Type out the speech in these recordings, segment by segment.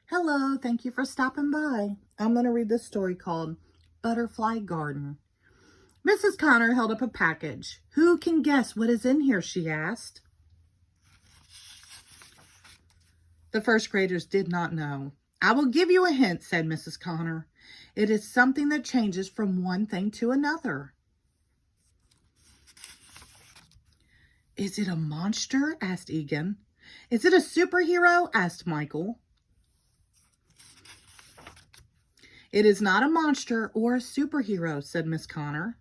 Hello, thank you for stopping by. I'm going to read this story called Butterfly Garden. Mrs. Connor held up a package. Who can guess what is in here, she asked. The first graders did not know. I will give you a hint, said Mrs. Connor. It is something that changes from one thing to another. Is it a monster? Asked Egan. Is it a superhero? Asked Michael. It is not a monster or a superhero, said Miss Connor.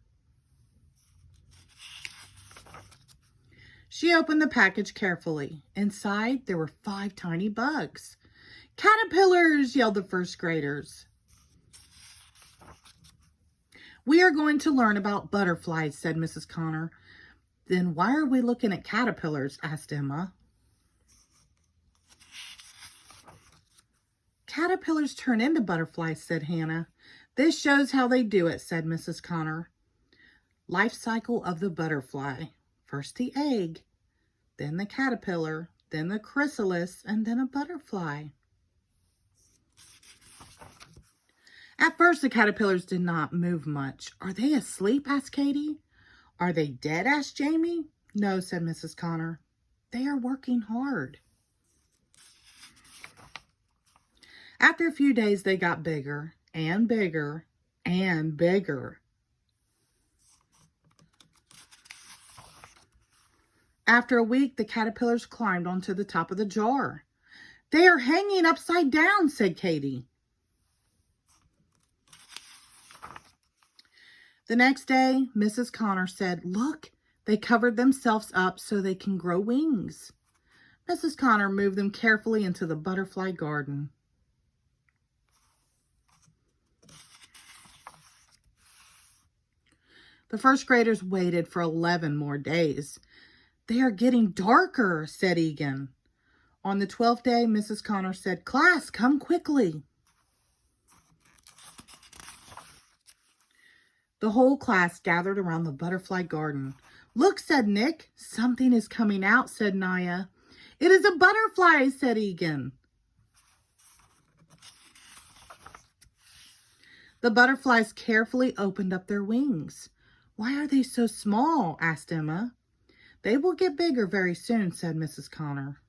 She opened the package carefully. Inside, there were 5 tiny bugs. Caterpillars, yelled the first graders. We are going to learn about butterflies, said Mrs. Connor. Then why are we looking at caterpillars? Asked Emma. Caterpillars turn into butterflies, said Hannah. This shows how they do it, said Mrs. Connor. Life cycle of the butterfly. First the egg, then the caterpillar, then the chrysalis, and then a butterfly. At first, the caterpillars did not move much. Are they asleep? Asked Katie. Are they dead? Asked Jamie. No, said Mrs. Connor. They are working hard. After a few days, they got bigger and bigger and bigger. After a week, the caterpillars climbed onto the top of the jar. They are hanging upside down, said Katie. The next day, Mrs. Connor said, look, they covered themselves up so they can grow wings. Mrs. Connor moved them carefully into the butterfly garden. The first graders waited for 11 more days. They are getting darker, said Egan. On the 12th day, Mrs. Connor said, class, come quickly. The whole class gathered around the butterfly garden. Look, said Nick. Something is coming out, said Naya. It is a butterfly, said Egan. The butterflies carefully opened up their wings. Why are they so small? Asked Emma. They will get bigger very soon, said Mrs. Connor.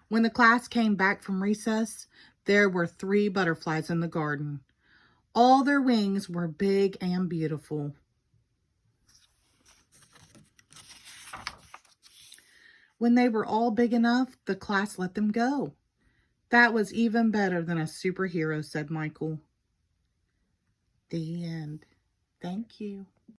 When the class came back from recess, there were 3 butterflies in the garden. All their wings were big and beautiful. When they were all big enough, the class let them go. That was even better than a superhero, said Michael. The end. Thank you.